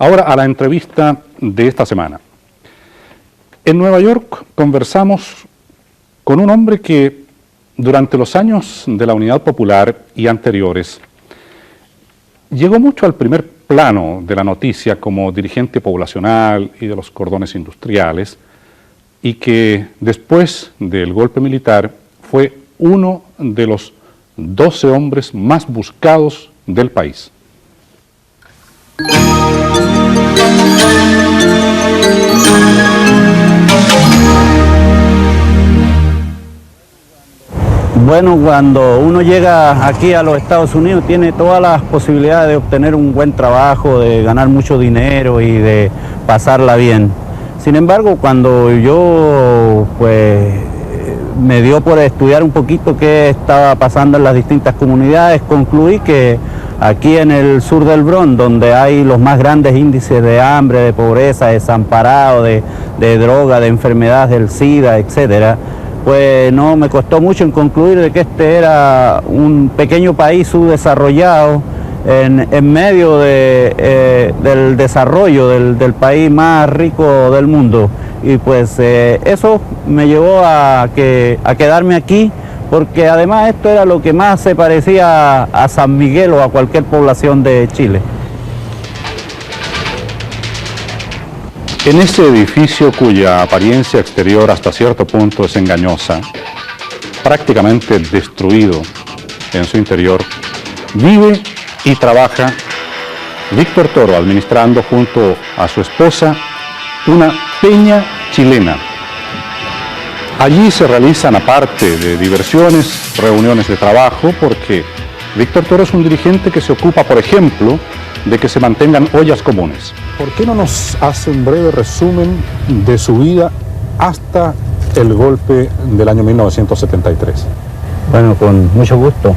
Ahora a la entrevista de esta semana. En Nueva York conversamos con un hombre que durante los años de la Unidad Popular y anteriores llegó mucho al primer plano de la noticia como dirigente poblacional y de los cordones industriales, y que después del golpe militar fue uno de los 12 hombres más buscados del país. Bueno, cuando uno llega aquí a los Estados Unidos tiene todas las posibilidades de obtener un buen trabajo, de ganar mucho dinero y de pasarla bien. Sin embargo, cuando yo me dio por estudiar un poquito qué estaba pasando en las distintas comunidades, concluí que aquí en el sur del Bronx, donde hay los más grandes índices de hambre, de pobreza, de desamparado, de droga, de enfermedades del SIDA, etcétera, pues no me costó mucho en concluir de que este era un pequeño país subdesarrollado en medio del desarrollo del país más rico del mundo. Y pues eso me llevó a quedarme aquí, porque además esto era lo que más se parecía a San Miguel o a cualquier población de Chile. En ese edificio cuya apariencia exterior hasta cierto punto es engañosa, prácticamente destruido en su interior, vive y trabaja Víctor Toro, administrando junto a su esposa una peña chilena. Allí se realizan, aparte de diversiones, reuniones de trabajo, porque Víctor Toro es un dirigente que se ocupa, por ejemplo, de que se mantengan ollas comunes. ¿Por qué no nos hace un breve resumen de su vida hasta el golpe del año 1973? Bueno, con mucho gusto.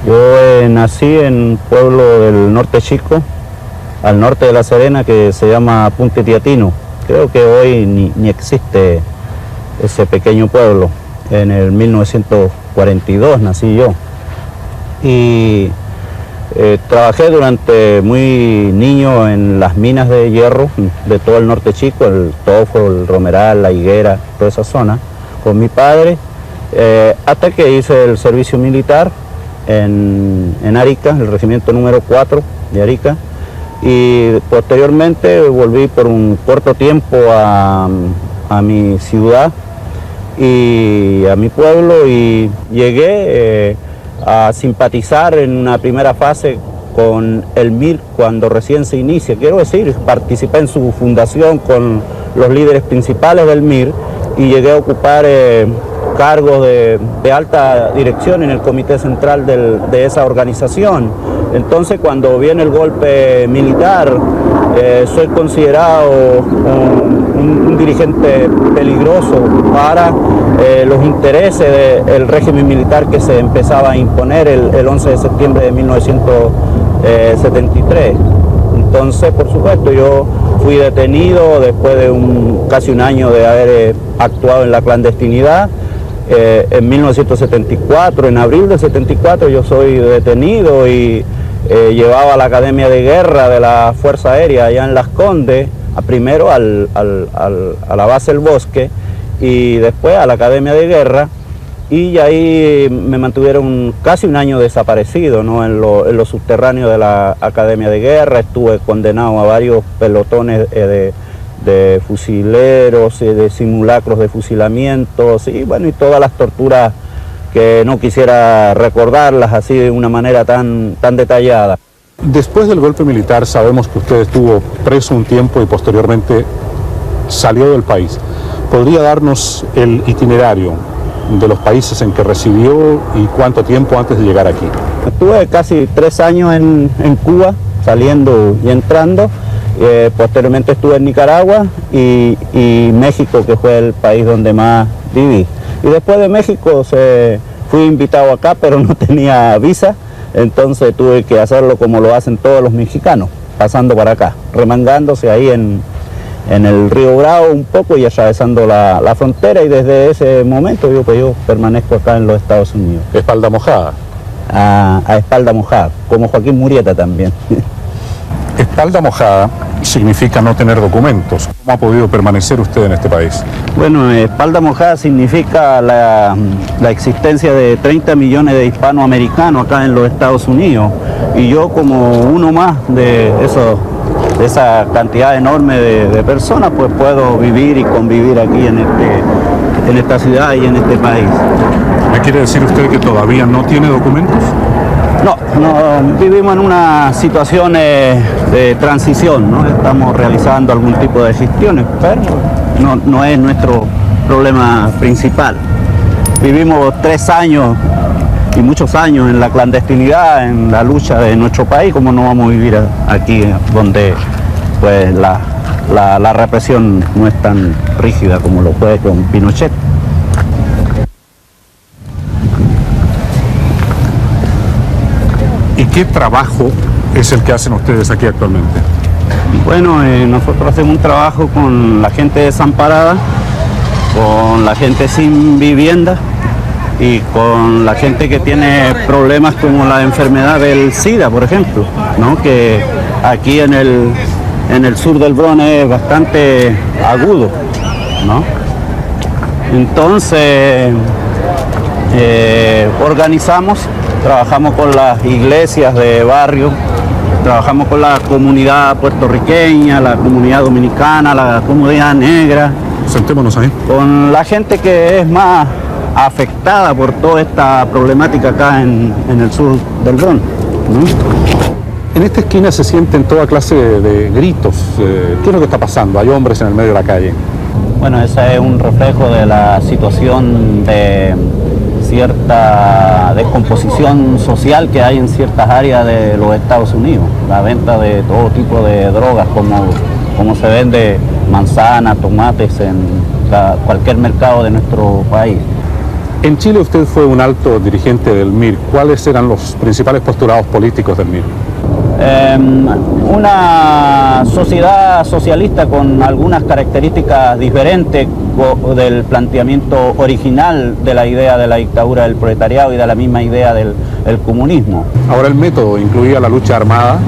Yo nací en un pueblo del norte chico, al norte de La Serena, que se llama Punta Tiatino. Creo que hoy ni existe ese pequeño pueblo. En el 1942 nací yo. Y trabajé durante muy niño en las minas de hierro de todo el norte chico, el Tofo, el Romeral, la Higuera, toda esa zona, con mi padre, hasta que hice el servicio militar en Arica, el regimiento número 4 de Arica, y posteriormente volví por un corto tiempo a mi ciudad y a mi pueblo, y llegué a simpatizar en una primera fase con el MIR cuando recién se inicia. Quiero decir, participé en su fundación con los líderes principales del MIR y llegué a ocupar cargos de alta dirección en el comité central de esa organización. Entonces, cuando viene el golpe militar, soy considerado un dirigente peligroso para los intereses del régimen militar que se empezaba a imponer el 11 de septiembre de 1973. Entonces, por supuesto, yo fui detenido después de casi un año de haber actuado en la clandestinidad. En 1974, en abril de 74, yo soy detenido y llevaba a la Academia de Guerra de la Fuerza Aérea allá en Las Condes, primero a la base El Bosque y después a la Academia de Guerra, y ahí me mantuvieron casi un año desaparecido, ¿no? En los subterráneos de la Academia de Guerra. Estuve condenado a varios pelotones de fusileros, de simulacros de fusilamientos y bueno, y todas las torturas que no quisiera recordarlas así de una manera tan detallada. Después del golpe militar sabemos que usted estuvo preso un tiempo y posteriormente salió del país. ¿Podría darnos el itinerario de los países en que residió y cuánto tiempo antes de llegar aquí? Estuve casi 3 años en Cuba, saliendo y entrando. Posteriormente estuve en Nicaragua y México, que fue el país donde más viví. Y después de México fui invitado acá, pero no tenía visa, entonces tuve que hacerlo como lo hacen todos los mexicanos, pasando para acá, remangándose ahí en el río Bravo un poco y atravesando la frontera, y desde ese momento yo permanezco acá en los Estados Unidos. ¿Espalda mojada? A espalda mojada, como Joaquín Murieta también. Espalda mojada significa no tener documentos. ¿Cómo ha podido permanecer usted en este país? Bueno, espalda mojada significa la existencia de 30 millones de hispanoamericanos acá en los Estados Unidos, y yo como uno más de esa cantidad enorme de personas, pues puedo vivir y convivir aquí en esta ciudad y en este país. ¿Me quiere decir usted que todavía no tiene documentos? No, vivimos en una situación de transición, ¿no? Estamos realizando algún tipo de gestiones, pero no es nuestro problema principal. Vivimos 3 años y muchos años en la clandestinidad, en la lucha de nuestro país. ¿Cómo no vamos a vivir aquí donde pues la represión no es tan rígida como lo fue con Pinochet? ¿Y qué trabajo es el que hacen ustedes aquí actualmente? Bueno, nosotros hacemos un trabajo con la gente desamparada, con la gente sin vivienda y con la gente que tiene problemas como la enfermedad del SIDA, por ejemplo, ¿no? Que aquí en el sur del Bronx es bastante agudo, ¿no? Entonces, organizamos, trabajamos con las iglesias de barrio, trabajamos con la comunidad puertorriqueña, la comunidad dominicana, la comunidad negra. Sentémonos ahí. Con la gente que es más afectada por toda esta problemática acá en el sur del Bronx, ¿no? En esta esquina se sienten toda clase de gritos. ¿Qué es lo que está pasando? Hay hombres en el medio de la calle. Bueno, ese es un reflejo de la situación de cierta descomposición social que hay en ciertas áreas de los Estados Unidos. La venta de todo tipo de drogas, como se vende manzanas, tomates en cualquier mercado de nuestro país. En Chile usted fue un alto dirigente del MIR. ¿Cuáles eran los principales postulados políticos del MIR? Una sociedad socialista con algunas características diferentes del planteamiento original de la idea de la dictadura del proletariado y de la misma idea del comunismo. Ahora, el método incluía la lucha armada.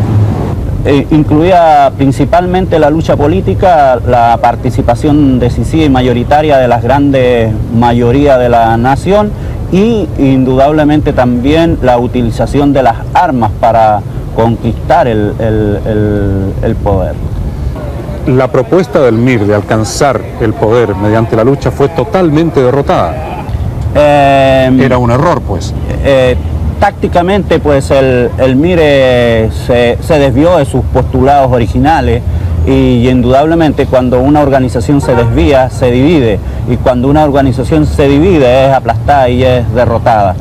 Incluía principalmente la lucha política, la participación decisiva y mayoritaria de las grandes mayorías de la nación y indudablemente también la utilización de las armas para conquistar el poder. La propuesta del MIR de alcanzar el poder mediante la lucha fue totalmente derrotada. Era un error, pues. Tácticamente, pues el MIR se desvió de sus postulados originales y indudablemente cuando una organización se desvía, se divide, y cuando una organización se divide es aplastada y es derrotada.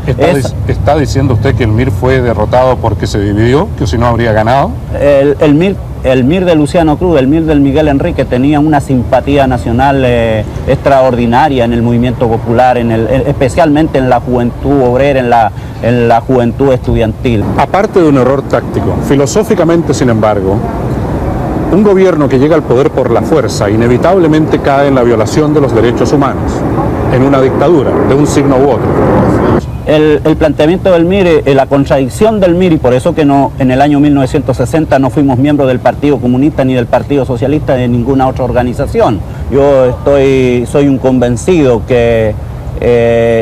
¿Está diciendo usted que el MIR fue derrotado porque se dividió, que si no habría ganado? El MIR de Luciano Cruz, el MIR del Miguel Enrique tenía una simpatía nacional extraordinaria en el movimiento popular, especialmente en la juventud obrera, en la juventud estudiantil. Aparte de un error táctico, filosóficamente, sin embargo, un gobierno que llega al poder por la fuerza inevitablemente cae en la violación de los derechos humanos, en una dictadura, de un signo u otro. El planteamiento del MIR, la contradicción del MIR, y por eso que en el año 1960 no fuimos miembros del Partido Comunista ni del Partido Socialista ni de ninguna otra organización. Yo soy un convencido que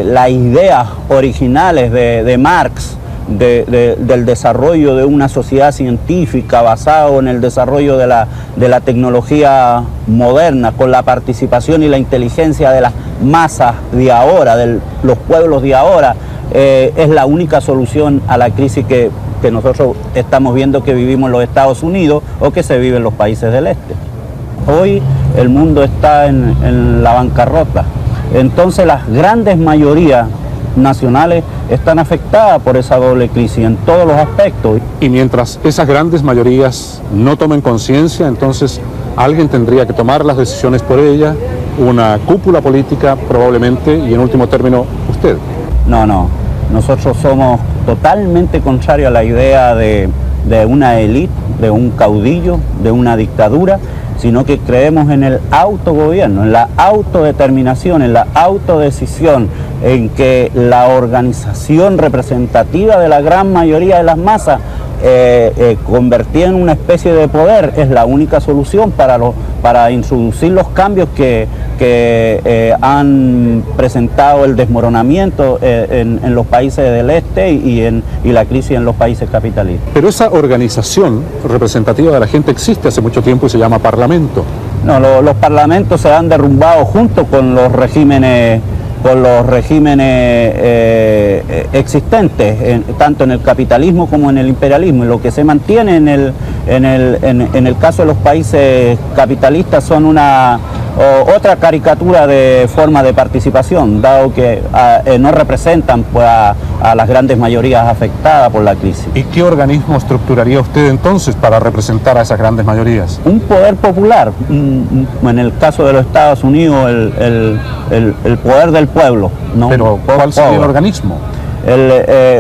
las ideas originales de Marx, del desarrollo de una sociedad científica basado en el desarrollo de la tecnología moderna, con la participación y la inteligencia de las masas de ahora, de los pueblos de ahora, es la única solución a la crisis que nosotros estamos viendo que vivimos en los Estados Unidos o que se vive en los países del este. Hoy el mundo está en la bancarrota, entonces las grandes mayorías nacionales están afectadas por esa doble crisis en todos los aspectos. Y mientras esas grandes mayorías no tomen conciencia, entonces alguien tendría que tomar las decisiones por ella, una cúpula política probablemente, y en último término usted. No, nosotros somos totalmente contrarios a la idea de una élite, de un caudillo, de una dictadura, sino que creemos en el autogobierno, en la autodeterminación, en la autodecisión, en que la organización representativa de la gran mayoría de las masas convertida en una especie de poder es la única solución para introducir los cambios que han presentado el desmoronamiento en los países del este y la crisis en los países capitalistas. Pero esa organización representativa de la gente existe hace mucho tiempo y se llama Parlamento. No, los parlamentos se han derrumbado junto con los regímenes existentes, tanto en el capitalismo como en el imperialismo. Y lo que se mantiene en el caso de los países capitalistas son otra caricatura de forma de participación, dado que no representan pues, a las grandes mayorías afectadas por la crisis. ¿Y qué organismo estructuraría usted entonces para representar a esas grandes mayorías? Un poder popular, en el caso de los Estados Unidos, el poder del pueblo. ¿No? Pero ¿cuál sería el organismo?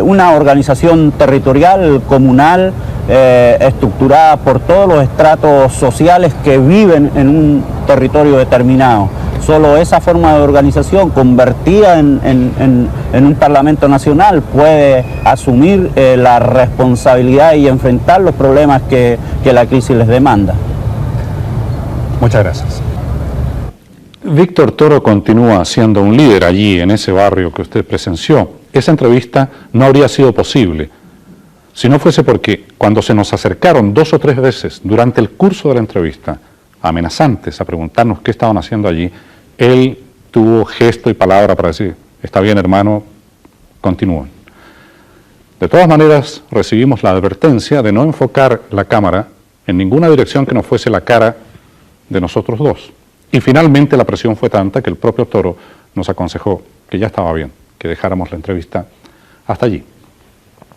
Una organización territorial, comunal, estructurada por todos los estratos sociales que viven en un territorio determinado. Solo esa forma de organización convertida en un Parlamento Nacional puede asumir la responsabilidad y enfrentar los problemas que la crisis les demanda. Muchas gracias. Víctor Toro continúa siendo un líder allí en ese barrio que usted presenció. Esa entrevista no habría sido posible si no fuese porque cuando se nos acercaron 2 o 3 veces durante el curso de la entrevista, amenazantes a preguntarnos qué estaban haciendo allí, él tuvo gesto y palabra para decir, está bien hermano, continúen. De todas maneras, recibimos la advertencia de no enfocar la cámara en ninguna dirección que no fuese la cara de nosotros dos. Y finalmente la presión fue tanta que el propio Toro nos aconsejó que ya estaba bien, que dejáramos la entrevista hasta allí.